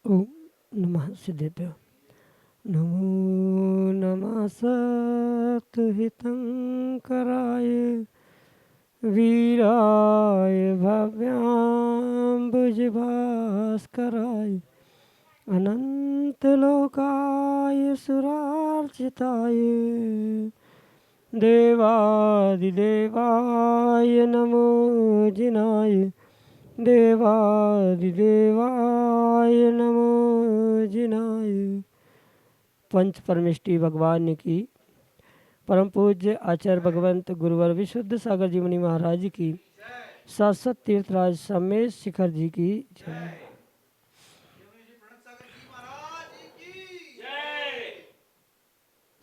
ओम नमः सिद्धेभ्यो। नमो नमः सत्हितंकराय वीराय भव्याम्बुजभास्कराय अनंतलोकाय सुरार्चिताय देवादिदेवाय नमो जिनाय देवादिदेवाय नमो जिनाय। पंच परमेष्टि भगवान की परम पूज्य आचार्य भगवंत गुरुवर विशुद्ध सागर जी मुनि महाराज की शाश्वत तीर्थराज समेश शिखर जी की जय।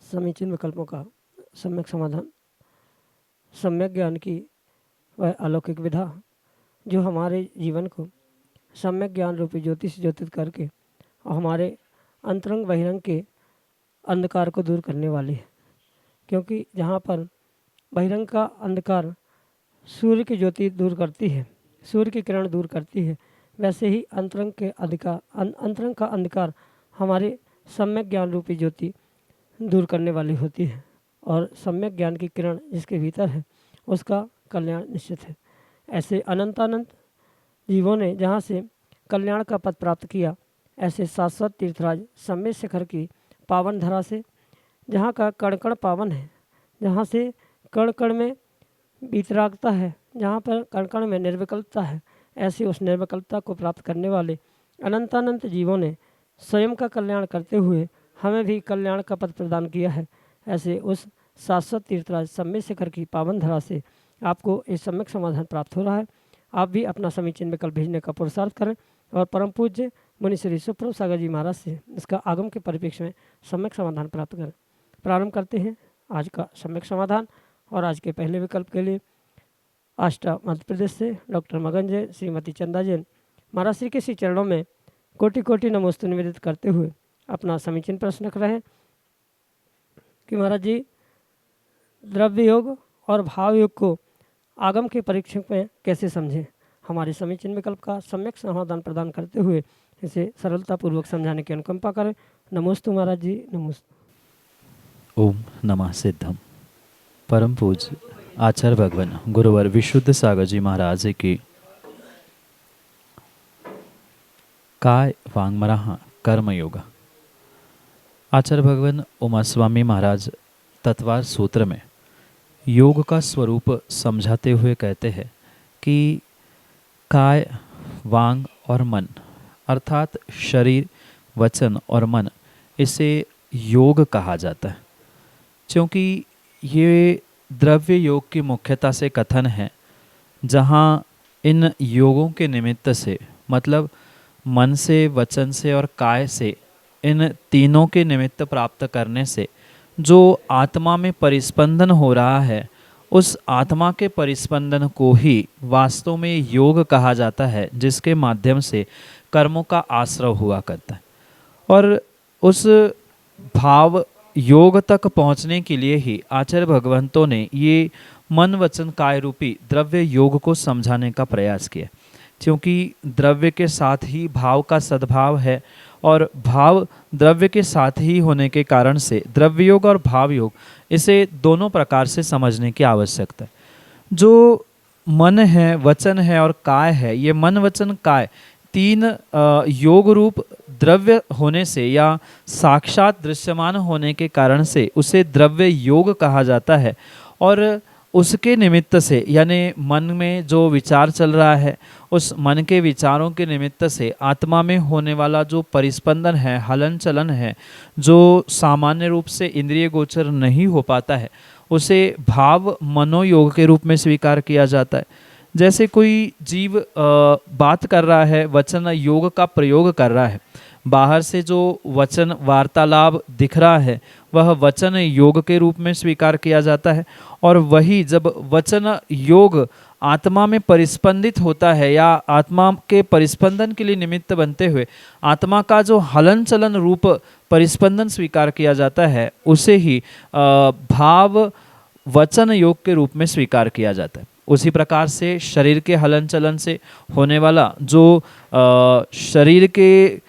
समीचीन विकल्पों का सम्यक समाधान, सम्यक ज्ञान की वह अलौकिक विधा जो हमारे जीवन को सम्यक ज्ञान रूपी ज्योति से ज्योतित करके और हमारे अंतरंग बहिरंग के अंधकार को दूर करने वाली है। क्योंकि जहाँ पर बहिरंग का अंधकार सूर्य की ज्योति दूर करती है, सूर्य की किरण दूर करती है, वैसे ही अंतरंग का अंधकार हमारे सम्यक ज्ञान रूपी ज्योति दूर करने वाली होती है। और सम्यक ज्ञान की किरण जिसके भीतर है उसका कल्याण निश्चित है। ऐसे अनंतानंत जीवों ने जहाँ से कल्याण का पद प्राप्त किया, ऐसे शाश्वत तीर्थराज समेश शिखर की पावन धरा से जहाँ का कण कण पावन है, जहाँ से कण कण में वितरागता है, जहाँ पर कण कण में निर्विकल्पता है, ऐसी उस निर्विकल्पता को प्राप्त करने वाले अनंतानंत जीवों ने स्वयं का कल्याण करते हुए हमें भी कल्याण का पद प्रदान किया है। ऐसे उस शाश्वत तीर्थराज समेश शिखर की पावन धरा से आपको एक सम्यक समाधान प्राप्त हो रहा है। आप भी अपना समीचीन विकल्प भेजने का पुरुषार्थ करें और परम पूज्य मुनि श्री सुप्रभ सागर जी महाराज से इसका आगम के परिप्रेक्ष्य में सम्यक समाधान प्राप्त करें। प्रारंभ करते हैं आज का सम्यक समाधान। और आज के पहले विकल्प के लिए आष्टा मध्य प्रदेश से डॉक्टर मगन जैन, श्रीमती चंदा जैन महाराज श्री के श्री चरणों में कोटि कोटि नमोस्तु निवेदित करते हुए अपना समीचीन प्रश्न रख रहे हैं कि महाराज जी द्रव्य योग और भाव योग को आगम के परीक्षण में कैसे समझें। हमारे समीचीन विकल्प का सम्यक समाधान प्रदान करते हुए इसे सरलतापूर्वक समझाने की अनुकंपा करें। नमोस्तु महाराज जी, नमोस्तु। ओम नमः सिद्धम। परम पूज्य आचार्य भगवान गुरुवर विशुद्ध सागर जी महाराज की काय वांगमरा कर्म योग। आचार्य भगवान उमा स्वामी महाराज तत्वार सूत्र में योग का स्वरूप समझाते हुए कहते हैं कि काय, वांग और मन अर्थात शरीर, वचन और मन, इसे योग कहा जाता है। क्योंकि ये द्रव्य योग की मुख्यता से कथन है, जहाँ इन योगों के निमित्त से मतलब मन से, वचन से और काय से, इन तीनों के निमित्त प्राप्त करने से जो आत्मा में परिस्पंदन हो रहा है, उस आत्मा के परिस्पंदन को ही वास्तव में योग कहा जाता है, जिसके माध्यम से कर्मों का आश्रय हुआ करता है। और उस भाव योग तक पहुंचने के लिए ही आचार्य भगवंतों ने ये मन वचन काय रूपी द्रव्य योग को समझाने का प्रयास किया। क्योंकि द्रव्य के साथ ही भाव का सद्भाव है और भाव द्रव्य के साथ ही होने के कारण से द्रव्य योग और भाव योग, इसे दोनों प्रकार से समझने की आवश्यकता है। जो मन है, वचन है और काय है, ये मन वचन काय तीन योग रूप द्रव्य होने से या साक्षात दृश्यमान होने के कारण से उसे द्रव्य योग कहा जाता है। और उसके निमित्त से यानी मन में जो विचार चल रहा है, उस मन के विचारों के निमित्त से आत्मा में होने वाला जो परिस्पंदन है, हलन चलन है, जो सामान्य रूप से इंद्रिय गोचर नहीं हो पाता है, उसे भाव मनोयोग के रूप में स्वीकार किया जाता है। जैसे कोई जीव बात कर रहा है, वचन योग का प्रयोग कर रहा है, बाहर से जो वचन वार्तालाप दिख रहा है वह वचन योग के रूप में स्वीकार किया जाता है। और वही जब वचन योग आत्मा में परिस्पंदित होता है या आत्मा के परिस्पंदन के लिए निमित्त बनते हुए आत्मा का जो हलन चलन रूप परिस्पंदन स्वीकार किया जाता है, उसे ही भाव वचन योग के रूप में स्वीकार किया जाता है। उसी प्रकार से शरीर के हलन चलन से होने वाला जो शरीर के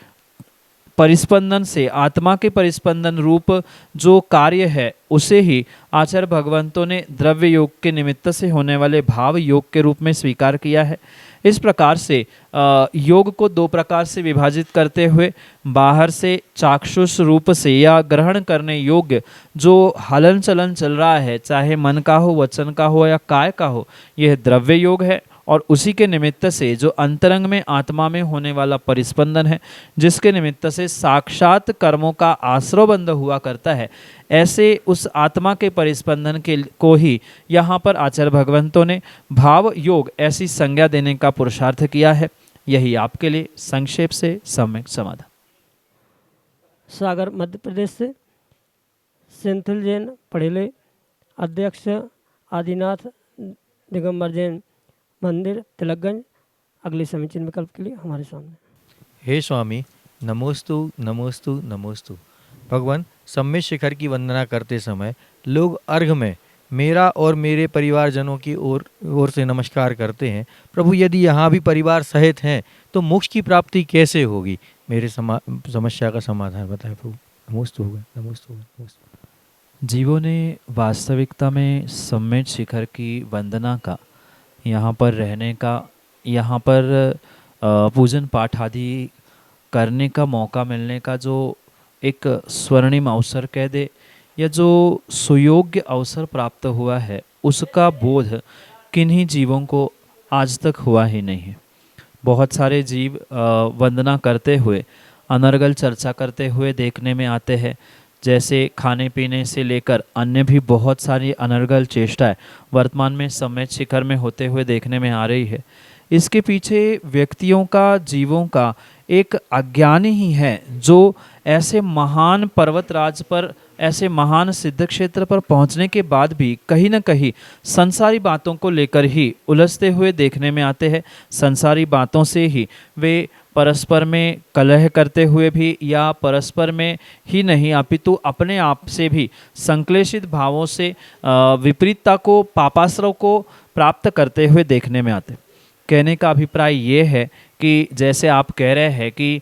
परिस्पंदन से आत्मा के परिस्पंदन रूप जो कार्य है, उसे ही आचार्य भगवंतों ने द्रव्य योग के निमित्त से होने वाले भाव योग के रूप में स्वीकार किया है। इस प्रकार से योग को दो प्रकार से विभाजित करते हुए बाहर से चाक्षुष रूप से या ग्रहण करने योग्य जो हलन चलन चल रहा है, चाहे मन का हो, वचन का हो या काय का हो, यह द्रव्य योग है। और उसी के निमित्त से जो अंतरंग में आत्मा में होने वाला परिस्पंदन है, जिसके निमित्त से साक्षात कर्मों का आश्रय बंध हुआ करता है, ऐसे उस आत्मा के परिस्पंदन के को ही यहाँ पर आचार्य भगवंतों ने भाव योग ऐसी संज्ञा देने का पुरुषार्थ किया है। यही आपके लिए संक्षेप से सम्यक समाधान। सागर मध्य प्रदेश से सेंथिल जैन पढ़ेले, अध्यक्ष आदिनाथ दिगंबर जैन मंदिर तिलकगंज, अगले समीचीन विकल्प के लिए हमारे सामने। हे स्वामी, नमोस्तु नमोस्तु नमोस्तु। भगवान, सम्मेद शिखर की वंदना करते समय लोग अर्घ में मेरा और मेरे परिवारजनों की ओर से नमस्कार करते हैं। प्रभु, यदि यहाँ भी परिवार सहित हैं तो मोक्ष की प्राप्ति कैसे होगी? मेरे समस्या का समाधान बताएं प्रभु। नमोस्तु होगा, नमोस्तु होगा, नमोस्तु। जीवों ने वास्तविकता में सम्मेद शिखर की वंदना का, यहाँ पर रहने का, यहाँ पर पूजन पाठ आदि करने का मौका मिलने का जो एक स्वर्णिम अवसर कह दे, या जो सुयोग्य अवसर प्राप्त हुआ है, उसका बोध किन्हीं जीवों को आज तक हुआ ही नहीं है। बहुत सारे जीव वंदना करते हुए, अनर्गल चर्चा करते हुए देखने में आते हैं। जैसे खाने पीने से लेकर अन्य भी बहुत सारी अनर्गल चेष्टाएं वर्तमान में सम्मेद शिखर में होते हुए देखने में आ रही है। इसके पीछे व्यक्तियों का, जीवों का एक अज्ञान ही है, जो ऐसे महान पर्वतराज पर, ऐसे महान सिद्ध क्षेत्र पर पहुंचने के बाद भी कहीं न कहीं संसारी बातों को लेकर ही उलझते हुए देखने में आते हैं। संसारी बातों से ही वे परस्पर में कलह करते हुए भी, या परस्पर में ही नहीं अपितु अपने आप से भी संक्लेशित भावों से विपरीतता को, पापाश्रव को प्राप्त करते हुए देखने में आते। कहने का अभिप्राय ये है कि जैसे आप कह रहे हैं कि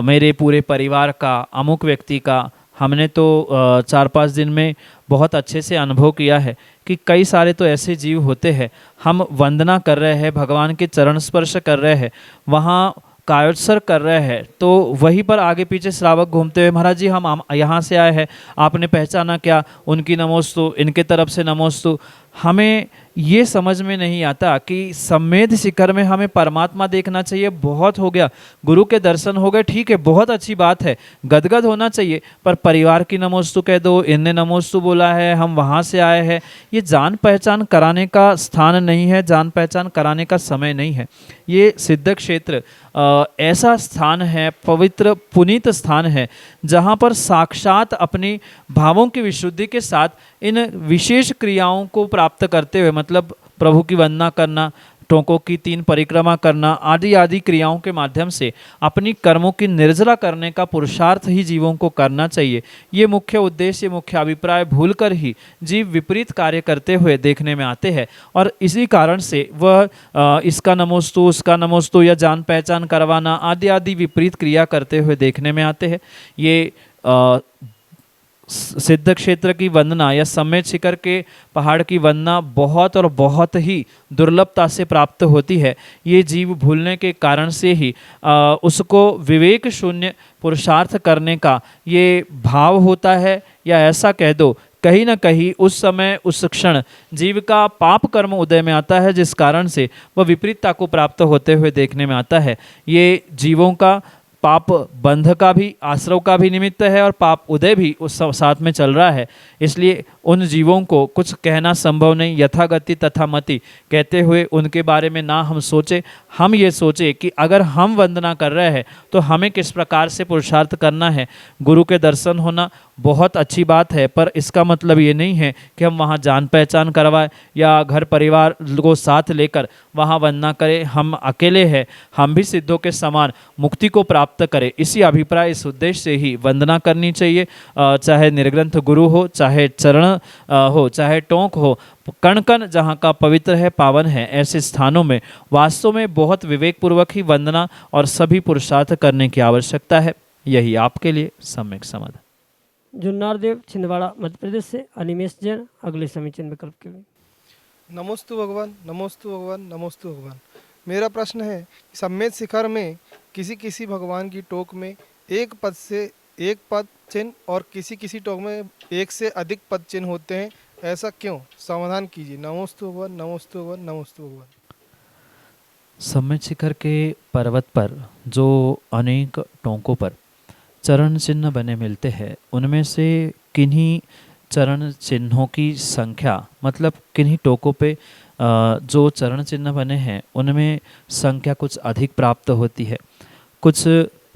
मेरे पूरे परिवार का, अमुक व्यक्ति का, हमने तो 4-5 दिन में बहुत अच्छे से अनुभव किया है कि कई सारे तो ऐसे जीव होते हैं, हम वंदना कर रहे हैं, भगवान के चरण स्पर्श कर रहे हैं, वहाँ कायोत्सर्ग कर रहे हैं, तो वहीं पर आगे पीछे श्रावक घूमते हुए, महाराज जी हम यहाँ से आए हैं, आपने पहचाना क्या? उनकी नमोस्तु, इनके तरफ से नमोस्तु। हमें ये समझ में नहीं आता कि सम्मेद शिखर में हमें परमात्मा देखना चाहिए। बहुत हो गया, गुरु के दर्शन हो गए, ठीक है, बहुत अच्छी बात है, गदगद होना चाहिए, पर परिवार की नमोस्तु कह दो, इनने नमोस्तु बोला है, हम वहाँ से आए हैं, ये जान पहचान कराने का स्थान नहीं है, जान पहचान कराने का समय नहीं है। ये सिद्ध क्षेत्र ऐसा स्थान है, पवित्र पुनीत स्थान है, जहाँ पर साक्षात अपनी भावों की विशुद्धि के साथ इन विशेष क्रियाओं को प्राप्त करते हुए, मतलब प्रभु की वंदना करना, टोंकों की 3 परिक्रमा करना आदि आदि क्रियाओं के माध्यम से अपनी कर्मों की निर्जरा करने का पुरुषार्थ ही जीवों को करना चाहिए। ये मुख्य उद्देश्य, मुख्य अभिप्राय भूलकर ही जीव विपरीत कार्य करते हुए देखने में आते हैं, और इसी कारण से वह इसका नमोस्तु, उसका नमोस्तु या जान पहचान करवाना आदि आदि विपरीत क्रिया करते हुए देखने में आते हैं। ये सिद्ध क्षेत्र की वंदना या सम्मेद शिखर के पहाड़ की वंदना बहुत और बहुत ही दुर्लभता से प्राप्त होती है। ये जीव भूलने के कारण से ही उसको विवेक शून्य पुरुषार्थ करने का ये भाव होता है, या ऐसा कह दो कहीं ना कहीं उस समय, उस क्षण जीव का पाप कर्म उदय में आता है, जिस कारण से वह विपरीतता को प्राप्त होते हुए देखने में आता है। ये जीवों का पाप बंध का भी, आश्रव का भी निमित्त है और पाप उदय भी उस साथ में चल रहा है। इसलिए उन जीवों को कुछ कहना संभव नहीं। यथागति तथा मति कहते हुए उनके बारे में ना हम सोचे, हम ये सोचे कि अगर हम वंदना कर रहे हैं तो हमें किस प्रकार से पुरुषार्थ करना है। गुरु के दर्शन होना बहुत अच्छी बात है, पर इसका मतलब ये नहीं है कि हम वहाँ जान पहचान करवाएं या घर परिवार को साथ लेकर वहाँ वंदना करें। हम अकेले हैं, हम भी सिद्धों के समान मुक्ति को प्राप्त करें, इसी अभिप्राय, इस उद्देश्य से ही वंदना करनी चाहिए। चाहे निर्ग्रंथ गुरु हो, चाहे चरण हो, चाहे टोंक हो, कण कण जहाँ का पवित्र है, पावन है, ऐसे स्थानों में वास्तव में बहुत विवेकपूर्वक ही वंदना और सभी पुरुषार्थ करने की आवश्यकता है। यही आपके लिए सम्यक समाधान। जुन्नार देव छिंदवाड़ा मध्य प्रदेश से अनिमेश जैन अगले समीचीन विकल्प के लिए। नमोस्तु भगवान, नमोस्तु भगवान, नमोस्तु भगवान। मेरा प्रश्न है, सम्मेद शिखर में किसी किसी भगवान की टोक में एक पद से एक पद चिन्ह और किसी किसी टोक में एक से अधिक पद चिन्ह होते हैं, ऐसा क्यों? समाधान कीजिए। नमोस्तु भगवान, नमोस्तु भगवान, नमोस्तु भगवान। सम्मेद शिखर के पर्वत पर जो अनेक टोंकों पर चरण चिन्ह बने मिलते हैं, उनमें से किन्हीं चरण चिन्हों की संख्या, मतलब किन्हीं टोकों पे जो चरण चिन्ह बने हैं उनमें संख्या कुछ अधिक प्राप्त होती है। कुछ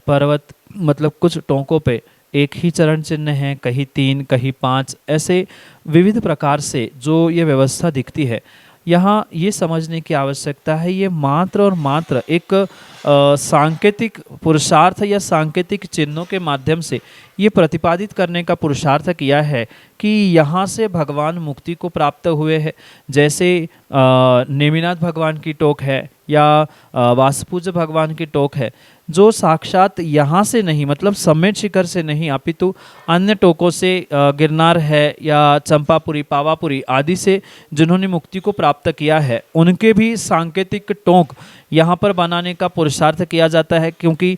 पर्वत, मतलब कुछ टोंकों पे एक ही चरण चिन्ह है, कहीं 3, कहीं 5, ऐसे विविध प्रकार से जो ये व्यवस्था दिखती है। यहाँ ये समझने की आवश्यकता है, ये मात्र और मात्र एक सांकेतिक पुरुषार्थ या सांकेतिक चिन्हों के माध्यम से ये प्रतिपादित करने का पुरुषार्थ किया है कि यहाँ से भगवान मुक्ति को प्राप्त हुए हैं। जैसे नेमिनाथ भगवान की टोक है या वासपूज्य भगवान की टोक है, जो साक्षात यहाँ से नहीं, मतलब सम्मेद शिखर से नहीं, अपितु अन्य टोकों से, गिरनार है या चंपापुरी, पावापुरी आदि से जिन्होंने मुक्ति को प्राप्त किया है, उनके भी सांकेतिक टोक यहाँ पर बनाने का पुरुषार्थ किया जाता है। क्योंकि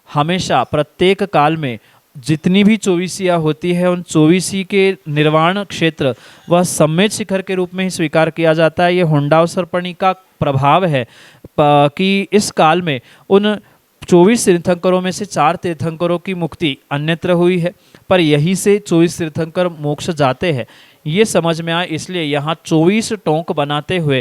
हमेशा प्रत्येक काल में जितनी भी चौबीसियाँ होती है, उन चौबीसी के निर्वाण क्षेत्र वह सम्मेद शिखर के रूप में ही स्वीकार किया जाता है। ये हुंडावसर्पणी का प्रभाव है कि इस काल में उन 24 तीर्थंकरों में से 4 तीर्थंकरों की मुक्ति अन्यत्र हुई है, पर यहीं से 24 तीर्थंकर मोक्ष जाते हैं। ये समझ में आए, इसलिए यहाँ 24 टोंक बनाते हुए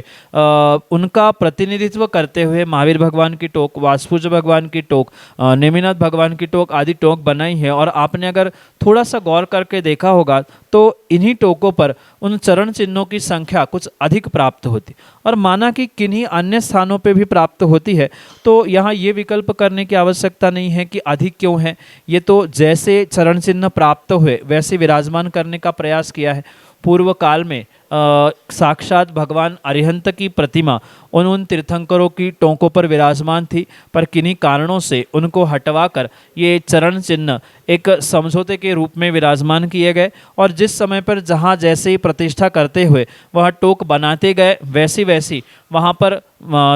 उनका प्रतिनिधित्व करते हुए महावीर भगवान की टोक, वासपूज्य भगवान की टोक, नेमिनाथ भगवान की टोक आदि टोक बनाई है। और आपने अगर थोड़ा सा गौर करके देखा होगा तो इन्हीं टोकों पर उन चरण चिन्हों की संख्या कुछ अधिक प्राप्त होती, और माना कि किन्हीं अन्य स्थानों पे भी प्राप्त होती है। तो यहाँ ये विकल्प करने की आवश्यकता नहीं है कि अधिक क्यों है, ये तो जैसे चरण चिन्ह प्राप्त हुए वैसे विराजमान करने का प्रयास किया है। पूर्व काल में साक्षात भगवान अरिहंत की प्रतिमा उन तीर्थंकरों की टोंकों पर विराजमान थी, पर किन्हीं कारणों से उनको हटवाकर ये चरण चिन्ह एक समझौते के रूप में विराजमान किए गए, और जिस समय पर जहाँ जैसे ही प्रतिष्ठा करते हुए वह टोक बनाते गए, वैसी वैसी वहाँ पर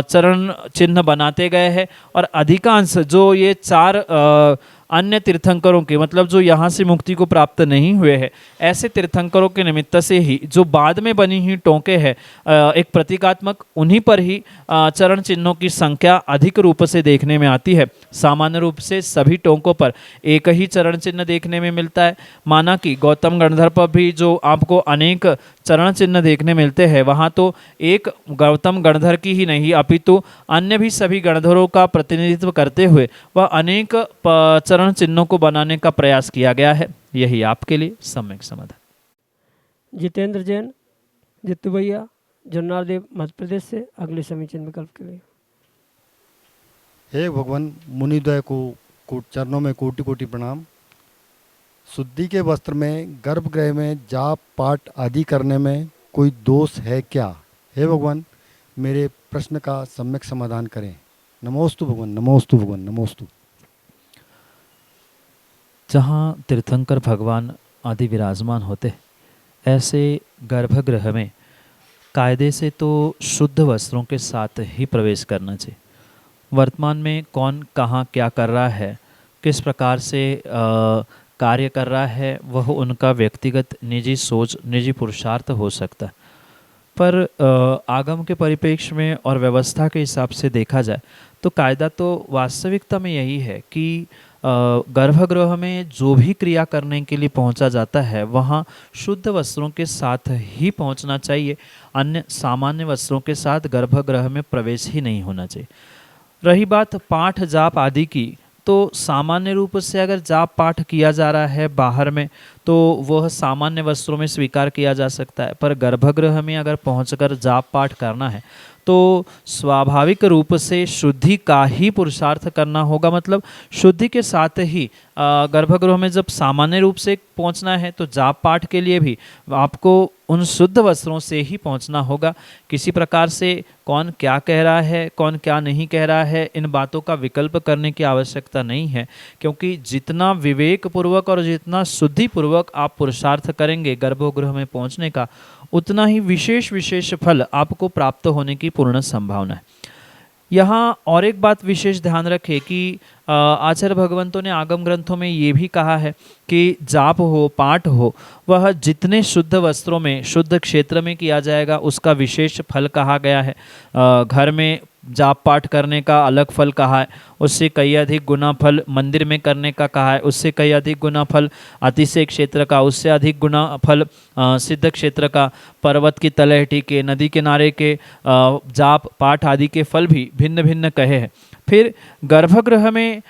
चरण चिन्ह बनाते गए हैं। और अधिकांश जो ये 4 अन्य तीर्थंकरों के, मतलब जो यहाँ से मुक्ति को प्राप्त नहीं हुए हैं, ऐसे तीर्थंकरों के निमित्त से ही जो बाद में बनी हुई टोंके हैं एक प्रतीकात्मक, उन्हीं पर ही चरण चिन्हों की संख्या अधिक रूप से देखने में आती है। सामान्य रूप से सभी टोंकों पर एक ही चरण चिन्ह देखने में मिलता है। माना कि गौतम गणधर पर भी जो आपको अनेक चरण चिन्ह देखने मिलते हैं, वहाँ तो एक गौतम गणधर की ही नहीं अपितु अन्य भी सभी गणधरों का प्रतिनिधित्व करते हुए वह अनेक चरण चिन्हों को बनाने का प्रयास किया गया है। यही आपके लिए सम्यक समाधान। जितेंद्र जैन जित्तू भैया जुन्नार देव मध्य प्रदेश से अगले समीचीन विकल्प के लिए। हे भगवान, मुनिद्वय को चरणों में कोटि कोटि प्रणाम। शुद्धि के वस्त्र में गर्भगृह में जाप पाठ आदि करने में कोई दोष है क्या? हे भगवान, मेरे प्रश्न का सम्यक समाधान करें। नमोस्तु भगवान, नमोस्तु भगवान, नमोस्तु। जहाँ तीर्थंकर भगवान आदि विराजमान होते, ऐसे गर्भगृह में कायदे से तो शुद्ध वस्त्रों के साथ ही प्रवेश करना चाहिए। वर्तमान में कौन कहाँ क्या कर रहा है, किस प्रकार से कार्य कर रहा है, वह उनका व्यक्तिगत निजी सोच, निजी पुरुषार्थ हो सकता है। पर आगम के परिप्रेक्ष्य में और व्यवस्था के हिसाब से देखा जाए तो कायदा तो वास्तविकता में यही है कि गर्भगृह में जो भी क्रिया करने के लिए पहुंचा जाता है वहाँ शुद्ध वस्त्रों के साथ ही पहुंचना चाहिए, अन्य सामान्य वस्त्रों के साथ गर्भगृह में प्रवेश ही नहीं होना चाहिए। रही बात पाठ जाप आदि की, तो सामान्य रूप से अगर जाप पाठ किया जा रहा है बाहर में तो वह सामान्य वस्त्रों में स्वीकार किया जा सकता है, पर गर्भगृह में अगर पहुंचकर जाप पाठ करना है तो स्वाभाविक रूप से शुद्धि का ही पुरुषार्थ करना होगा। मतलब शुद्धि के साथ ही गर्भगृह में जब सामान्य रूप से पहुंचना है तो जाप पाठ के लिए भी आपको उन शुद्ध वस्त्रों से ही पहुंचना होगा। किसी प्रकार से कौन क्या कह रहा है, कौन क्या नहीं कह रहा है, इन बातों का विकल्प करने की आवश्यकता नहीं है, क्योंकि जितना विवेक पूर्वक और जितना शुद्धि पूर्वक आप पुरुषार्थ करेंगे गर्भगृह में पहुंचने का, उतना ही विशेष विशेष फल आपको प्राप्त होने की पूर्ण संभावना है। यहाँ और एक बात विशेष ध्यान रखें कि आचार्य भगवंतों ने आगम ग्रंथों में ये भी कहा है कि जाप हो पाठ हो वह जितने शुद्ध वस्त्रों में शुद्ध क्षेत्र में किया जाएगा उसका विशेष फल कहा गया है। घर में जाप पाठ करने का अलग फल कहा है, उससे कई अधिक गुना फल मंदिर में करने का कहा है, उससे कई अधिक गुना फल अतिशय क्षेत्र का, उससे अधिक गुना फल सिद्ध क्षेत्र का, पर्वत की तलहटी के, नदी किनारे के जाप पाठ आदि के फल भी भिन्न भिन्न कहे हैं। फिर गर्भगृह में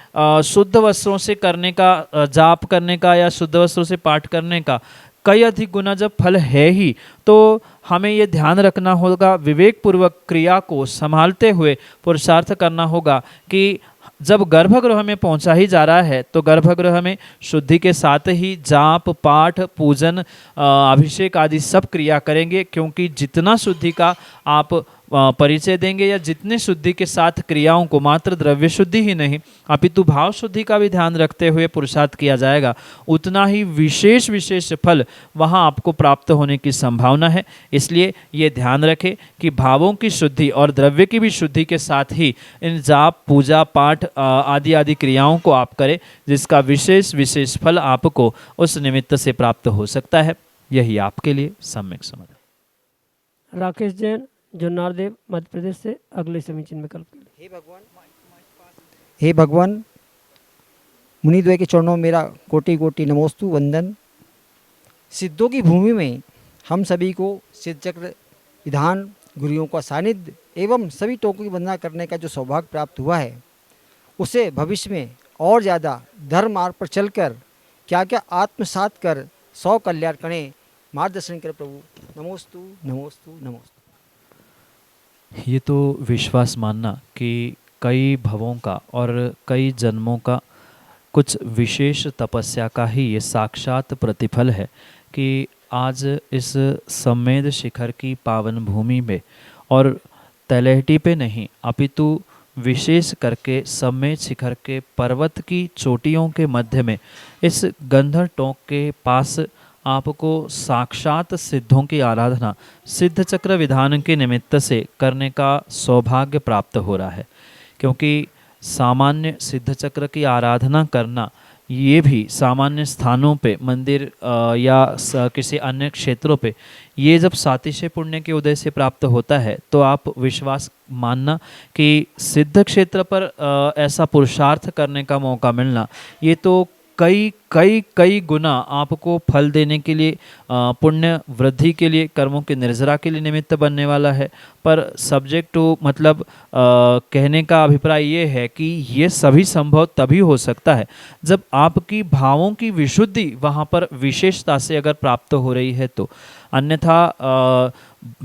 शुद्ध वस्त्रों से करने का, जाप करने का या शुद्ध वस्त्रों से पाठ करने का कई अधिक गुना जब फल है ही, तो हमें ये ध्यान रखना होगा, विवेक पूर्वक क्रिया को संभालते हुए पुरुषार्थ करना होगा कि जब गर्भगृह में पहुंचा ही जा रहा है तो गर्भगृह में शुद्धि के साथ ही जाप पाठ पूजन अभिषेक आदि सब क्रिया करेंगे, क्योंकि जितना शुद्धि का आप परिचय देंगे या जितने शुद्धि के साथ क्रियाओं को मात्र द्रव्य शुद्धि ही नहीं अपितु भाव शुद्धि का भी ध्यान रखते हुए पुरुषार्थ किया जाएगा, उतना ही विशेष विशेष फल वहाँ आपको प्राप्त होने की संभावना है। इसलिए ये ध्यान रखें कि भावों की शुद्धि और द्रव्य की भी शुद्धि के साथ ही इन जाप पूजा पाठ आदि आदि क्रियाओं को आप करें, जिसका विशेष विशेष फल आपको उस निमित्त से प्राप्त हो सकता है। यही आपके लिए सम्यक समाधान। राकेश जैन, जुन्नारदेव, मध्य प्रदेश से अगले समीचीन विकल्प के लिए। हे भगवान, मुनिद्वय के चरणों में मेरा कोटि कोटि नमोस्तु वंदन। सिद्धों की भूमि में हम सभी को सिद्ध चक्र विधान गुरुओं का सानिध्य एवं सभी टोकों की वंदना करने का जो सौभाग्य प्राप्त हुआ है, उसे भविष्य में और ज़्यादा धर्म मार्ग पर चलकर क्या क्या आत्मसात कर 100 कल्याण करें, मार्गदर्शन करे प्रभु। नमोस्तु नमोस्तु नमोस्तु। ये तो विश्वास मानना कि कई भवों का और कई जन्मों का कुछ विशेष तपस्या का ही ये साक्षात प्रतिफल है कि आज इस सम्मेद शिखर की पावन भूमि में और तलहटी पे नहीं अपितु विशेष करके सम्मेद शिखर के पर्वत की चोटियों के मध्य में इस गंधर टोंक के पास आपको साक्षात सिद्धों की आराधना सिद्ध चक्र विधान के निमित्त से करने का सौभाग्य प्राप्त हो रहा है। क्योंकि सामान्य सिद्ध चक्र की आराधना करना ये भी सामान्य स्थानों पे मंदिर या किसी अन्य क्षेत्रों पे ये जब सातिशय पुण्य के उदय से प्राप्त होता है, तो आप विश्वास मानना कि सिद्ध क्षेत्र पर ऐसा पुरुषार्थ करने का मौका मिलना ये तो कई कई कई गुना आपको फल देने के लिए, पुण्य वृद्धि के लिए, कर्मों के निर्जरा के लिए निमित्त बनने वाला है। पर सब्जेक्ट टू मतलब कहने का अभिप्राय ये है कि ये सभी संभव तभी हो सकता है जब आपकी भावों की विशुद्धि वहाँ पर विशेषता से अगर प्राप्त हो रही है तो। अन्यथा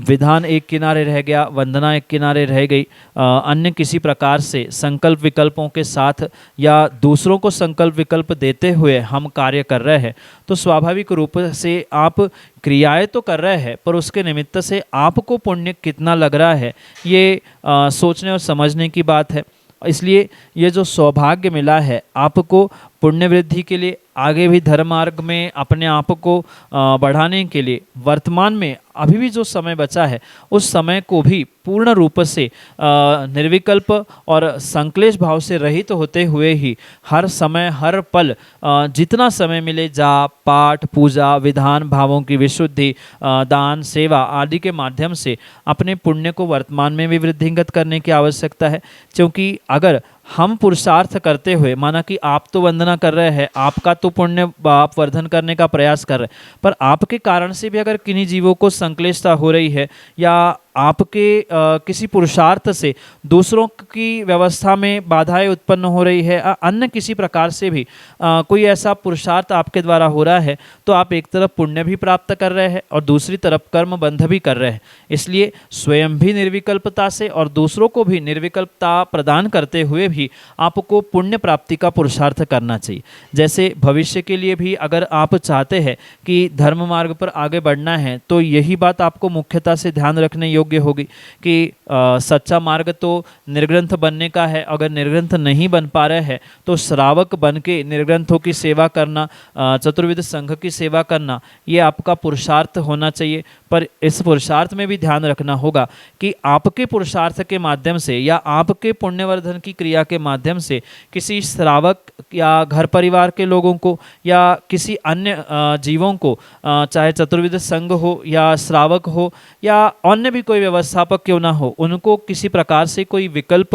विधान एक किनारे रह गया, वंदना एक किनारे रह गई, अन्य किसी प्रकार से संकल्प विकल्पों के साथ या दूसरों को संकल्प विकल्प देते हुए हम कार्य कर रहे हैं, तो स्वाभाविक रूप से आप क्रियाएं तो कर रहे हैं पर उसके निमित्त से आपको पुण्य कितना लग रहा है ये सोचने और समझने की बात है। इसलिए ये जो सौभाग्य मिला है आपको पुण्य वृद्धि के लिए, आगे भी धर्म मार्ग में अपने आप को बढ़ाने के लिए वर्तमान में अभी भी जो समय बचा है उस समय को भी पूर्ण रूप से निर्विकल्प और संक्लेश भाव से रहित होते हुए ही हर समय हर पल जितना समय मिले जाप पाठ पूजा विधान भावों की विशुद्धि दान सेवा आदि के माध्यम से अपने पुण्य को वर्तमान में भी वृद्धिंगत करने की आवश्यकता है। क्योंकि अगर हम पुरुषार्थ करते हुए, माना कि आप तो वंदना कर रहे हैं, आपका तो पुण्य आप वर्धन करने का प्रयास कर रहे हैं, पर आपके कारण से भी अगर किन्हीं जीवों को संक्लेशता हो रही है या आपके किसी पुरुषार्थ से दूसरों की व्यवस्था में बाधाएं उत्पन्न हो रही है, अन्य किसी प्रकार से भी कोई ऐसा पुरुषार्थ आपके द्वारा हो रहा है, तो आप एक तरफ पुण्य भी प्राप्त कर रहे हैं और दूसरी तरफ कर्म बंध भी कर रहे हैं। इसलिए स्वयं भी निर्विकल्पता से और दूसरों को भी निर्विकल्पता प्रदान करते हुए भी आपको पुण्य प्राप्ति का पुरुषार्थ करना चाहिए। जैसे भविष्य के लिए भी अगर आप चाहते हैं कि धर्म मार्ग पर आगे बढ़ना है, तो यही बात आपको मुख्यतः से ध्यान रखने योग्य होगी कि सच्चा मार्ग तो निर्ग्रंथ बनने का है। अगर निर्ग्रंथ नहीं बन पा रहे हैं तो श्रावक बन के निर्ग्रंथों की सेवा करना, चतुर्विध संघ की सेवा करना, ये आपका पुरुषार्थ होना चाहिए। पर इस पुरुषार्थ में भी ध्यान रखना होगा कि आपके पुरुषार्थ के माध्यम से या आपके पुण्यवर्धन की क्रिया के माध्यम से किसी श्रावक या घर परिवार के लोगों को या किसी अन्य जीवों को, चाहे चतुर्विध संघ हो या श्रावक हो या अन्य भी कोई व्यवस्थापक क्यों ना हो, उनको किसी प्रकार से कोई विकल्प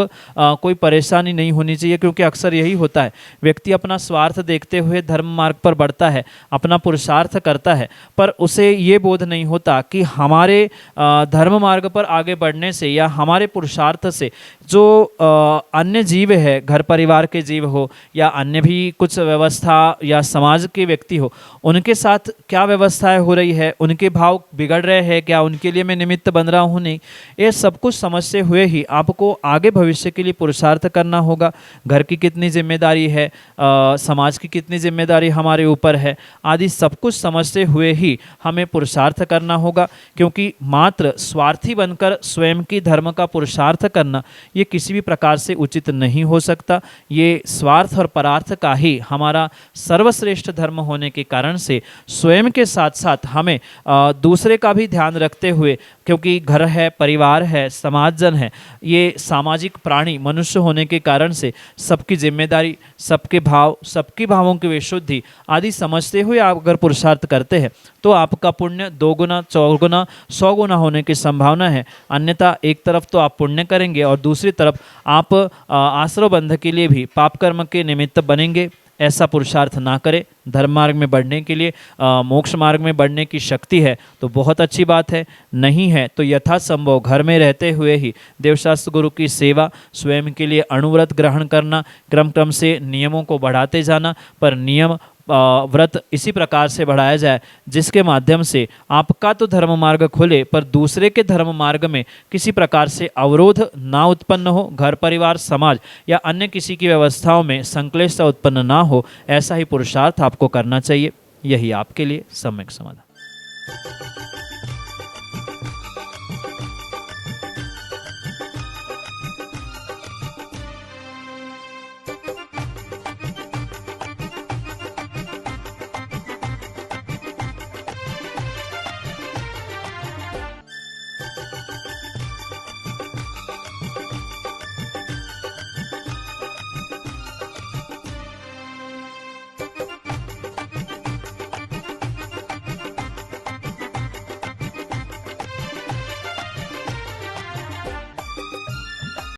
कोई परेशानी नहीं होनी चाहिए। क्योंकि अक्सर यही होता है, व्यक्ति अपना स्वार्थ देखते हुए धर्म मार्ग पर बढ़ता है, अपना पुरुषार्थ करता है, पर उसे ये बोध नहीं होता कि हमारे धर्म मार्ग पर आगे बढ़ने से या हमारे पुरुषार्थ से जो अन्य जीव है, घर परिवार के जीव हो या अन्य भी कुछ व्यवस्था या समाज के व्यक्ति हो, उनके साथ क्या व्यवस्थाएं हो रही है, उनके भाव बिगड़ रहे हैं क्या, उनके लिए मैं निमित्त बन रहा हूँ नहीं, ये सब कुछ समझते हुए ही आपको आगे भविष्य के लिए पुरुषार्थ करना होगा। घर की कितनी जिम्मेदारी है, समाज की कितनी जिम्मेदारी हमारे ऊपर है, आदि सब कुछ समझते हुए ही हमें पुरुषार्थ करना होगा। क्योंकि मात्र स्वार्थी बनकर स्वयं की धर्म का पुरुषार्थ करना ये किसी भी प्रकार से उचित नहीं हो सकता। ये स्वार्थ और परार्थ का ही हमारा सर्वश्रेष्ठ धर्म होने के कारण से स्वयं के साथ साथ हमें दूसरे का भी ध्यान रखते हुए, क्योंकि घर है, परिवार है, समाजजन है, ये सामाजिक प्राणी मनुष्य होने के कारण से सबकी जिम्मेदारी, सबके भाव, सबकी भावों की विशुद्धि आदि समझते हुए आप अगर पुरुषार्थ करते हैं तो आपका पुण्य 2 गुना 4 गुना 100 गुना होने की संभावना है। अन्यथा एक तरफ तो आप पुण्य करेंगे और दूसरी तरफ आप आश्रव बंध के लिए भी पाप कर्म के निमित्त बनेंगे। ऐसा पुरुषार्थ ना करें। धर्म मार्ग में बढ़ने के लिए, मोक्ष मार्ग में बढ़ने की शक्ति है तो बहुत अच्छी बात है, नहीं है तो यथासंभव घर में रहते हुए ही देवशास्त्र गुरु की सेवा, स्वयं के लिए अणुव्रत ग्रहण करना, क्रम क्रम से नियमों को बढ़ाते जाना, पर नियम व्रत इसी प्रकार से बढ़ाया जाए जिसके माध्यम से आपका तो धर्म मार्ग खुले पर दूसरे के धर्म मार्ग में किसी प्रकार से अवरोध ना उत्पन्न हो, घर परिवार समाज या अन्य किसी की व्यवस्थाओं में संक्लेशता उत्पन्न ना हो। ऐसा ही पुरुषार्थ आपको करना चाहिए। यही आपके लिए सम्यक समाधान।